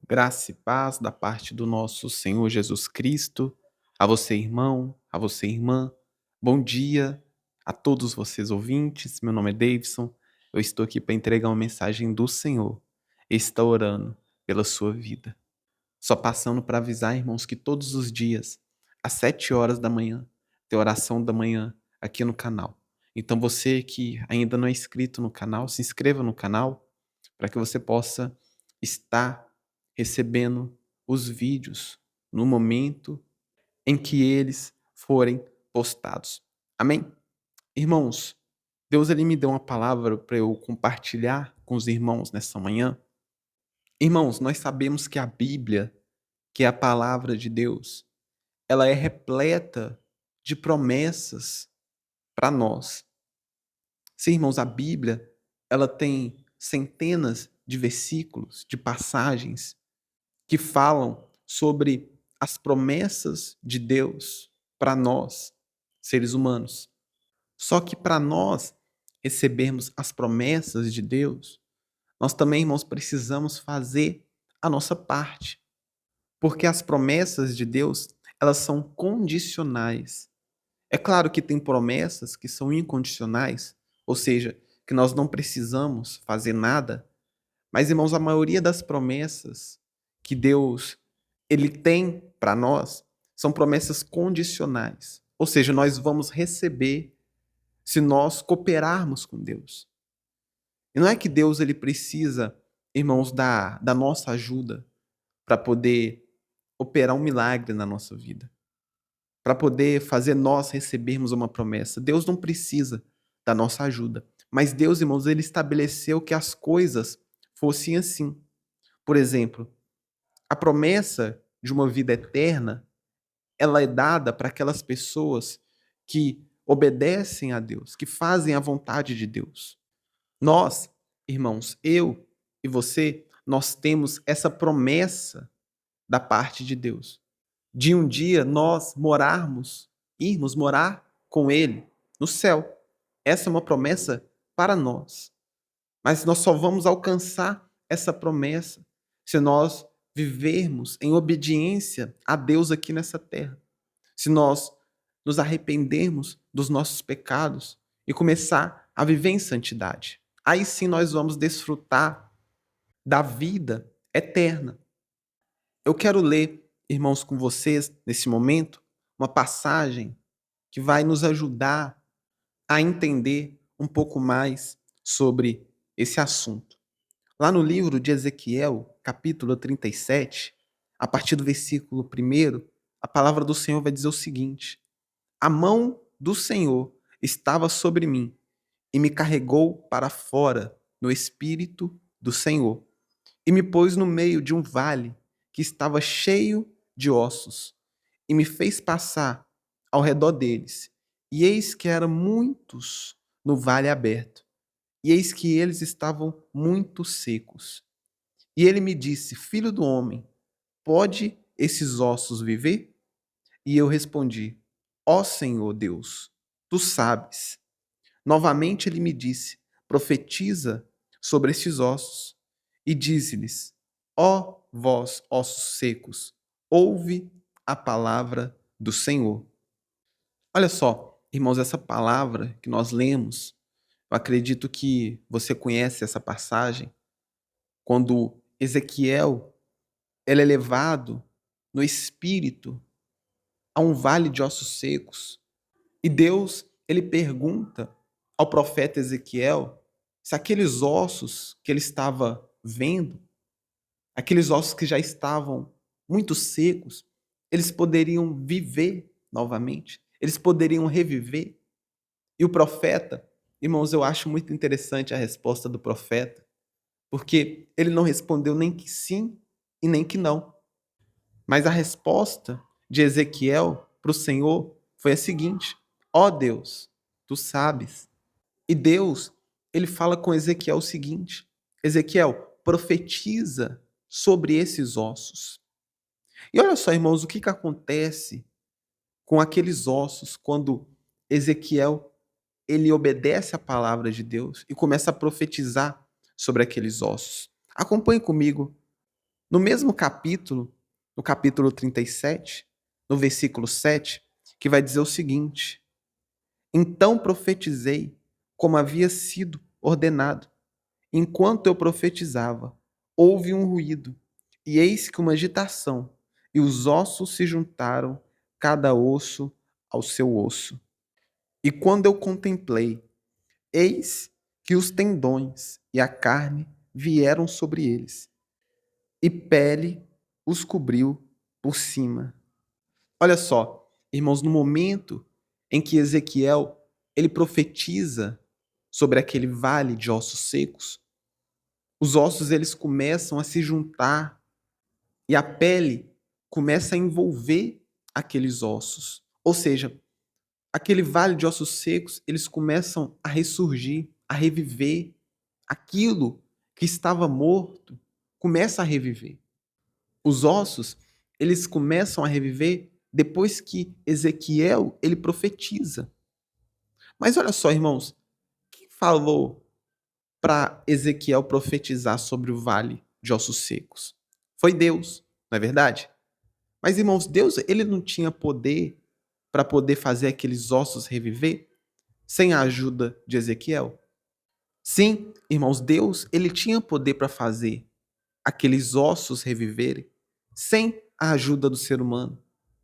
Graça e paz da parte do nosso Senhor Jesus Cristo, a você, irmão, a você, irmã. Bom dia a todos vocês ouvintes. Meu nome é Davidson. Eu estou aqui para entregar uma mensagem do Senhor. Está orando pela sua vida. Só passando para avisar, irmãos, que todos os dias, às 7 horas da manhã, tem oração da manhã aqui no canal. Então você que ainda não é inscrito no canal, se inscreva no canal para que você possa estar recebendo os vídeos no momento em que eles forem postados. Amém? Irmãos, Deus ele me deu uma palavra para eu compartilhar com os irmãos nessa manhã. Irmãos, nós sabemos que a Bíblia, que é a palavra de Deus, ela é repleta de promessas para nós. Sim, irmãos, a Bíblia, ela tem centenas de versículos, de passagens que falam sobre as promessas de Deus para nós, seres humanos. Só que para nós recebermos as promessas de Deus, nós também, irmãos, precisamos fazer a nossa parte. Porque as promessas de Deus, elas são condicionais. É claro que tem promessas que são incondicionais, ou seja, que nós não precisamos fazer nada, mas, irmãos, a maioria das promessas que Deus ele tem para nós são promessas condicionais. Ou seja, nós vamos receber se nós cooperarmos com Deus. E não é que Deus ele precisa, irmãos, da nossa ajuda para poder operar um milagre na nossa vida, para poder fazer nós recebermos uma promessa. Deus não precisa da nossa ajuda. Mas Deus, irmãos, ele estabeleceu que as coisas fossem assim. Por exemplo, a promessa de uma vida eterna, ela é dada para aquelas pessoas que obedecem a Deus, que fazem a vontade de Deus. Nós, irmãos, eu e você, nós temos essa promessa da parte de Deus, de um dia nós morarmos, irmos morar com Ele no céu. Essa é uma promessa para nós. Mas nós só vamos alcançar essa promessa se nós vivermos em obediência a Deus aqui nessa terra. Se nós nos arrependermos dos nossos pecados e começar a viver em santidade. Aí sim nós vamos desfrutar da vida eterna. Eu quero ler, irmãos, com vocês, nesse momento, uma passagem que vai nos ajudar a entender um pouco mais sobre esse assunto. Lá no livro de Ezequiel, capítulo 37, a partir do versículo 1, a palavra do Senhor vai dizer o seguinte: A mão do Senhor estava sobre mim e me carregou para fora no espírito do Senhor e me pôs no meio de um vale que estava cheio de ossos e me fez passar ao redor deles. E eis que eram muitos no vale aberto, e eis que eles estavam muito secos. E ele me disse: Filho do homem, pode esses ossos viver? E eu respondi: Ó Senhor Deus, tu sabes. Novamente ele me disse: Profetiza sobre estes ossos e dize-lhes: Ó vós, ossos secos, ouve a palavra do Senhor. Olha só, irmãos, essa palavra que nós lemos, eu acredito que você conhece essa passagem, quando Ezequiel ele é levado no espírito a um vale de ossos secos. E Deus, ele pergunta ao profeta Ezequiel se aqueles ossos que ele estava vendo, aqueles ossos que já estavam muito secos, eles poderiam viver novamente, eles poderiam reviver. E o profeta, irmãos, eu acho muito interessante a resposta do profeta, porque ele não respondeu nem que sim e nem que não. Mas a resposta de Ezequiel para o Senhor foi a seguinte: ó Deus, tu sabes. E Deus, ele fala com Ezequiel o seguinte: Ezequiel, profetiza sobre esses ossos. E olha só, irmãos, o que, que acontece com aqueles ossos quando Ezequiel ele obedece à palavra de Deus e começa a profetizar sobre aqueles ossos. Acompanhe comigo No mesmo capítulo, no capítulo 37, no versículo 7, que vai dizer o seguinte: Então profetizei como havia sido ordenado. Enquanto eu profetizava, houve um ruído, e eis que uma agitação, e os ossos se juntaram, cada osso ao seu osso. E quando eu contemplei, eis que os tendões e a carne vieram sobre eles, e pele os cobriu por cima. Olha só, irmãos, no momento em que Ezequiel ele profetiza sobre aquele vale de ossos secos, os ossos eles começam a se juntar e a pele começa a envolver aqueles ossos. Ou seja, aquele vale de ossos secos, eles começam a ressurgir, a reviver. Aquilo que estava morto começa a reviver. Os ossos, eles começam a reviver depois que Ezequiel, ele profetiza. Mas olha só, irmãos, quem falou para Ezequiel profetizar sobre o vale de ossos secos? Foi Deus, não é verdade? Mas, irmãos, Deus, ele não tinha poder para poder fazer aqueles ossos reviver sem a ajuda de Ezequiel? Sim, irmãos, Deus, ele tinha poder para fazer aqueles ossos reviverem sem a ajuda do ser humano,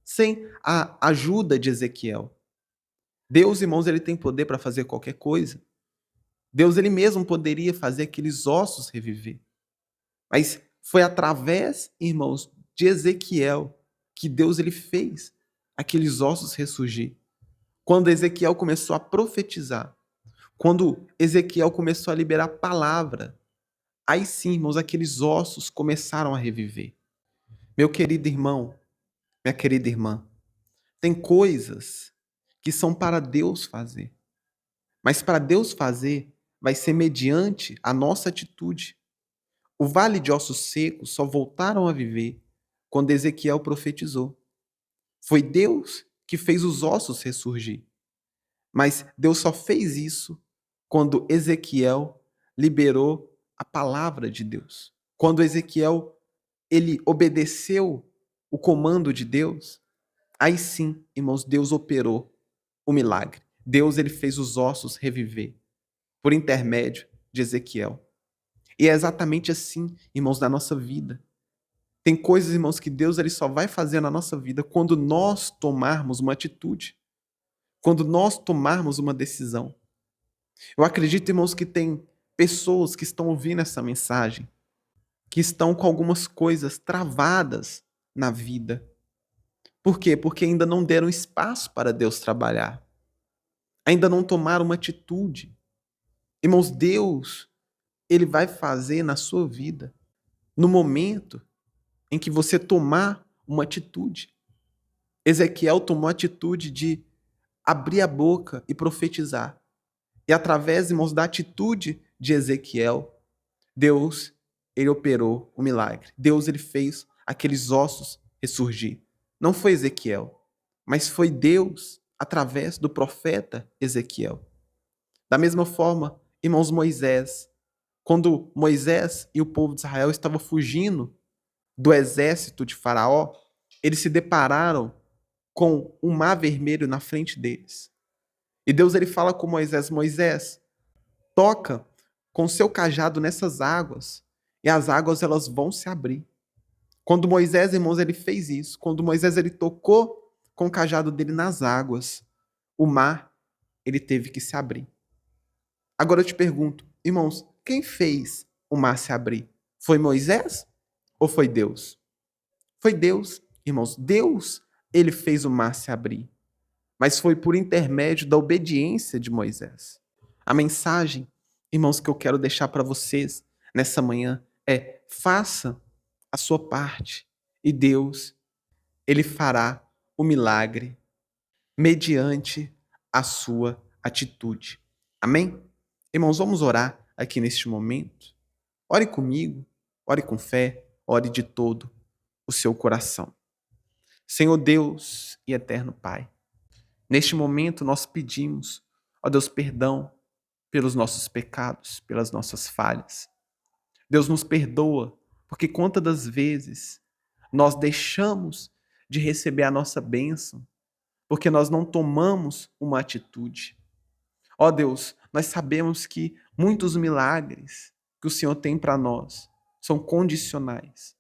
sem a ajuda de Ezequiel. Deus, irmãos, ele tem poder para fazer qualquer coisa. Deus, ele mesmo poderia fazer aqueles ossos reviver. Mas foi através, irmãos, de Ezequiel que Deus ele fez aqueles ossos ressurgir. Quando Ezequiel começou a profetizar, quando Ezequiel começou a liberar a palavra, aí sim, irmãos, aqueles ossos começaram a reviver. Meu querido irmão, minha querida irmã, tem coisas que são para Deus fazer. Mas para Deus fazer, vai ser mediante a nossa atitude. O vale de ossos secos só voltaram a viver quando Ezequiel profetizou. Foi Deus que fez os ossos ressurgir. Mas Deus só fez isso quando Ezequiel liberou a palavra de Deus. Quando Ezequiel ele obedeceu o comando de Deus, aí sim, irmãos, Deus operou o milagre. Deus ele fez os ossos reviver por intermédio de Ezequiel. E é exatamente assim, irmãos, na nossa vida. Tem coisas, irmãos, que Deus ele só vai fazer na nossa vida quando nós tomarmos uma atitude, quando nós tomarmos uma decisão. Eu acredito, irmãos, que tem pessoas que estão ouvindo essa mensagem, que estão com algumas coisas travadas na vida. Por quê? Porque ainda não deram espaço para Deus trabalhar. Ainda não tomaram uma atitude. Irmãos, Deus, ele vai fazer na sua vida no momento em que você tomar uma atitude. Ezequiel tomou a atitude de abrir a boca e profetizar. E através, irmãos, da atitude de Ezequiel, Deus, ele operou o milagre. Deus, ele fez aqueles ossos ressurgir. Não foi Ezequiel, mas foi Deus através do profeta Ezequiel. Da mesma forma, irmãos, Moisés, quando Moisés e o povo de Israel estavam fugindo do exército de Faraó, eles se depararam com um mar vermelho na frente deles. E Deus ele fala com Moisés: Moisés, toca com seu cajado nessas águas, e as águas elas vão se abrir. Quando Moisés, irmãos, ele fez isso, quando Moisés ele tocou com o cajado dele nas águas, o mar ele teve que se abrir. Agora eu te pergunto, irmãos, quem fez o mar se abrir? Foi Moisés ou foi Deus? Foi Deus, irmãos. Deus, ele fez o mar se abrir, mas foi por intermédio da obediência de Moisés. A mensagem, irmãos, que eu quero deixar para vocês nessa manhã é: faça a sua parte e Deus, ele fará o milagre mediante a sua atitude. Amém? Irmãos, vamos orar aqui neste momento. Ore comigo, ore com fé, ore de todo o seu coração. Senhor Deus e eterno Pai, neste momento nós pedimos, ó Deus, perdão pelos nossos pecados, pelas nossas falhas. Deus nos perdoa Porque quantas das vezes nós deixamos de receber a nossa bênção porque nós não tomamos uma atitude. Ó Deus, nós sabemos que muitos milagres que o Senhor tem para nós são condicionais.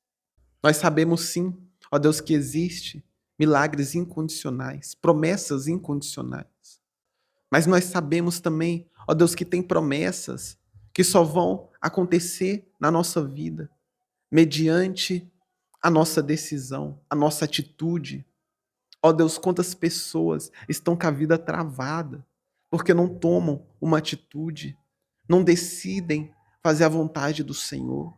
Nós sabemos sim, ó Deus, que existe milagres incondicionais, promessas incondicionais. Mas nós sabemos também, ó Deus, que tem promessas que só vão acontecer na nossa vida mediante a nossa decisão, a nossa atitude. Ó Deus, quantas pessoas estão com a vida travada porque não tomam uma atitude, não decidem fazer a vontade do Senhor.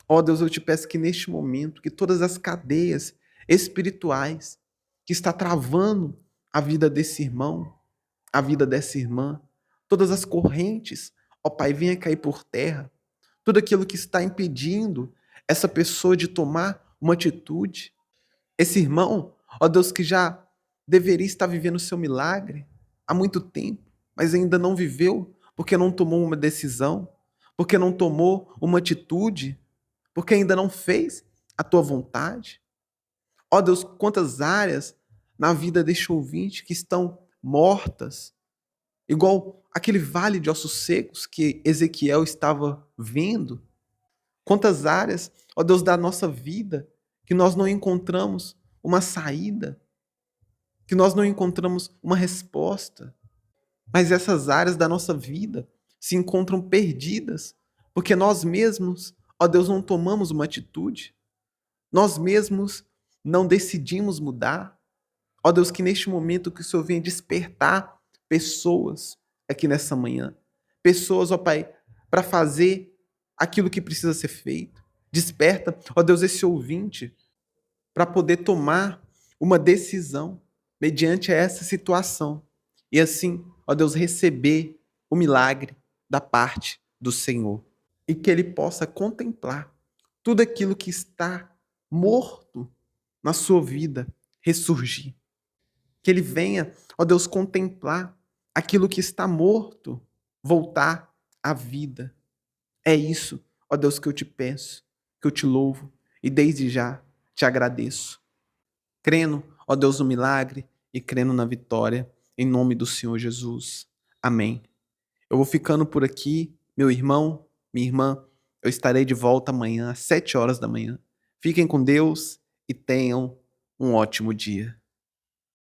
Ó Deus, eu te peço que neste momento, que todas as cadeias espirituais que está travando a vida desse irmão, a vida dessa irmã, todas as correntes, ó Pai, venha cair por terra. Tudo aquilo que está impedindo essa pessoa de tomar uma atitude. Esse irmão, ó Deus, que já deveria estar vivendo o seu milagre há muito tempo, mas ainda não viveu, porque não tomou uma decisão, porque não tomou uma atitude, porque ainda não fez a tua vontade. Ó Deus, quantas áreas na vida deste ouvinte que estão mortas, igual aquele vale de ossos secos que Ezequiel estava vendo. Quantas áreas, ó Deus, da nossa vida que nós não encontramos uma saída, que nós não encontramos uma resposta. Mas essas áreas da nossa vida se encontram perdidas, porque nós mesmos, ó Deus, não tomamos uma atitude. Nós mesmos não decidimos mudar. Ó Deus, que neste momento que o Senhor venha despertar pessoas aqui nessa manhã. Pessoas, ó Pai, para fazer aquilo que precisa ser feito. Desperta, ó Deus, esse ouvinte para poder tomar uma decisão mediante essa situação. E assim, ó Deus, receber o milagre da parte do Senhor. E que ele possa contemplar tudo aquilo que está morto na sua vida ressurgir. Que ele venha, ó Deus, contemplar aquilo que está morto voltar à vida. É isso, ó Deus, que eu te peço, que eu te louvo e desde já te agradeço. Crendo, ó Deus, no milagre e crendo na vitória, em nome do Senhor Jesus. Amém. Eu vou ficando por aqui, meu irmão, minha irmã. Eu estarei de volta amanhã às 7 horas da manhã. Fiquem com Deus e tenham um ótimo dia.